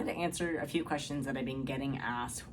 wanted to answer a few questions that I've been getting asked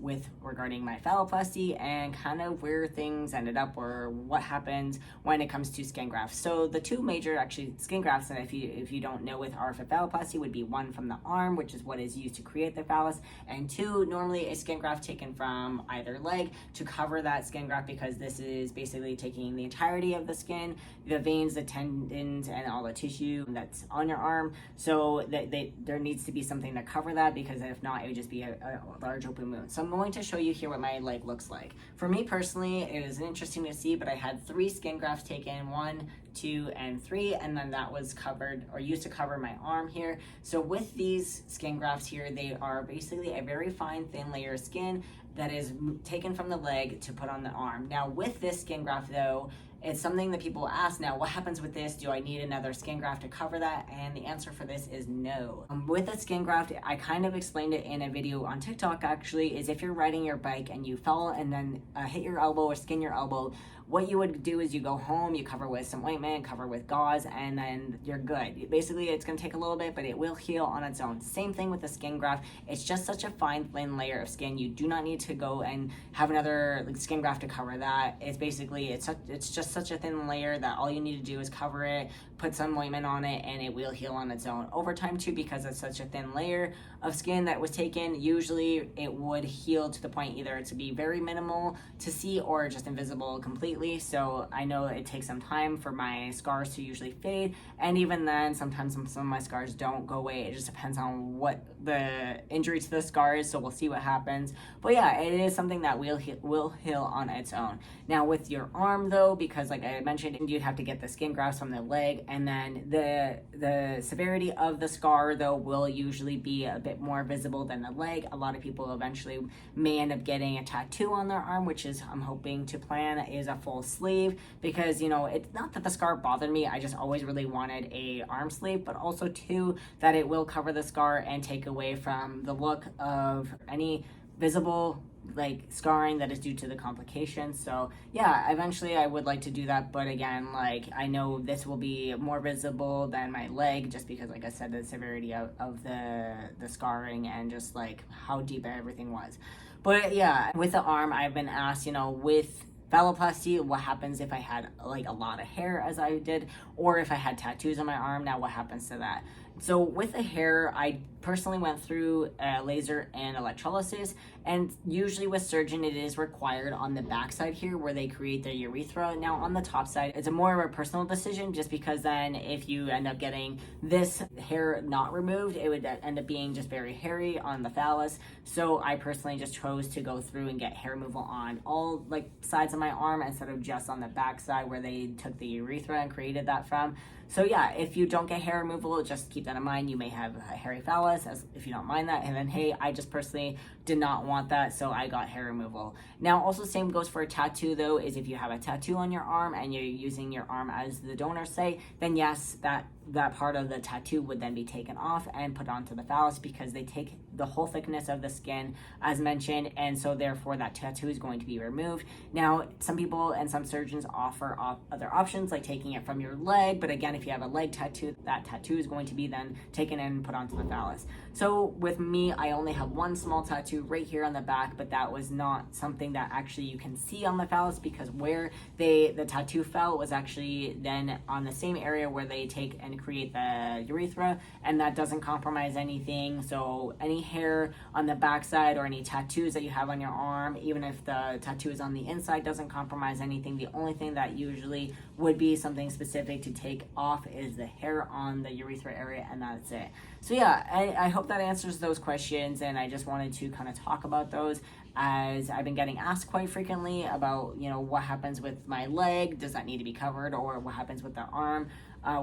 regarding my phalloplasty and kind of where things ended up or what happens when it comes to skin grafts. So the two major actually skin grafts that if you don't know with RF phalloplasty would be one from the arm, which is what is used to create the phallus, and two, normally a skin graft taken from either leg to cover that skin graft, because this is basically taking the entirety of the skin, the veins, the tendons, and all the tissue that's on your arm. So there needs to be something to cover that, because if not, it would just be a large open wound. So I'm going to show you here what my leg looks like. For me personally, it was interesting to see, but I had 3 skin grafts taken, 1, 2, and 3, and then that was covered or used to cover my arm here. So with these skin grafts here, they are basically a very fine thin layer of skin that is taken from the leg to put on the arm. Now with this skin graft though, it's something that people ask now, what happens with this? Do I need another skin graft to cover that? And the answer for this is no. With a skin graft, I kind of explained it in a video on TikTok actually, is if you're riding your bike and you fell and then hit your elbow or skin your elbow, what you would do is you go home, you cover with some ointment, cover with gauze, and then you're good. Basically, it's gonna take a little bit, but it will heal on its own. Same thing with the skin graft. It's just such a fine, thin layer of skin. You do not need to go and have another skin graft to cover that. It's basically, it's just such a thin layer that all you need to do is cover it, put some ointment on it, and it will heal on its own. Over time too, because it's such a thin layer of skin that was taken, usually it would heal to the point either to be very minimal to see or just invisible completely. So I know it takes some time for my scars to usually fade, and even then sometimes some of my scars don't go away. It just depends on what the injury to the scar is, so we'll see what happens. But yeah, it is something that will heal on its own. Now with your arm though, because like I mentioned, you'd have to get the skin grafts from the leg, and then the severity of the scar though will usually be a bit more visible than the leg. A lot of people eventually may end up getting a tattoo on their arm, which is I'm hoping to plan is a full sleeve, because you know, it's not that the scar bothered me, I just always really wanted a arm sleeve, but also too that it will cover the scar and take away from the look of any visible like scarring that is due to the complications. So yeah, eventually I would like to do that, but again, like I know this will be more visible than my leg, just because like I said, the severity of the scarring and just like how deep everything was. But yeah, with the arm, I've been asked, you know, with phalloplasty, what happens if I had like a lot of hair as I did, or if I had tattoos on my arm, now what happens to that? So with the hair, I personally went through laser and electrolysis, and usually with surgeon it is required on the back side here where they create their urethra. Now on the top side, it's a more of a personal decision, just because then if you end up getting this hair not removed, it would end up being just very hairy on the phallus. So I personally just chose to go through and get hair removal on all like sides of my arm instead of just on the back side where they took the urethra and created that from. So yeah, if you don't get hair removal, just keep that in mind. You may have a hairy phallus, if you don't mind that. And then, hey, I just personally did not want that, so I got hair removal. Now, also same goes for a tattoo though, is if you have a tattoo on your arm and you're using your arm as the donor site, then yes, that part of the tattoo would then be taken off and put onto the phallus, because they take the whole thickness of the skin as mentioned, and so therefore that tattoo is going to be removed. Now, some people and some surgeons offer other options like taking it from your leg, but again, if you have a leg tattoo, that tattoo is going to be then taken and put onto the phallus. So with me, I only have one small tattoo right here on the back, but that was not something that actually you can see on the phallus, because where the tattoo fell was actually then on the same area where they take and create the urethra, and that doesn't compromise anything. So any hair on the backside or any tattoos that you have on your arm, even if the tattoo is on the inside, doesn't compromise anything. The only thing that usually would be something specific to take off is the hair on the urethra area, and that's it. So yeah, I hope that answers those questions, and I just wanted to kind of talk about those, as I've been getting asked quite frequently about, you know, what happens with my leg, does that need to be covered, or what happens with the arm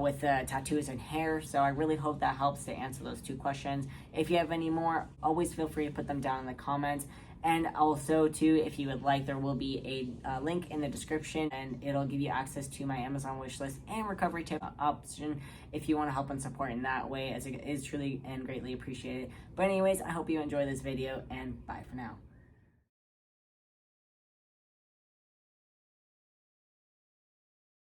with the tattoos and hair. So I really hope that helps to answer those 2 questions. If you have any more, always feel free to put them down in the comments. And also too, if you would like, there will be a link in the description, and it'll give you access to my Amazon wishlist and recovery tip option if you want to help and support in that way, as it is truly and greatly appreciated. But anyways, I hope you enjoy this video, and bye for now.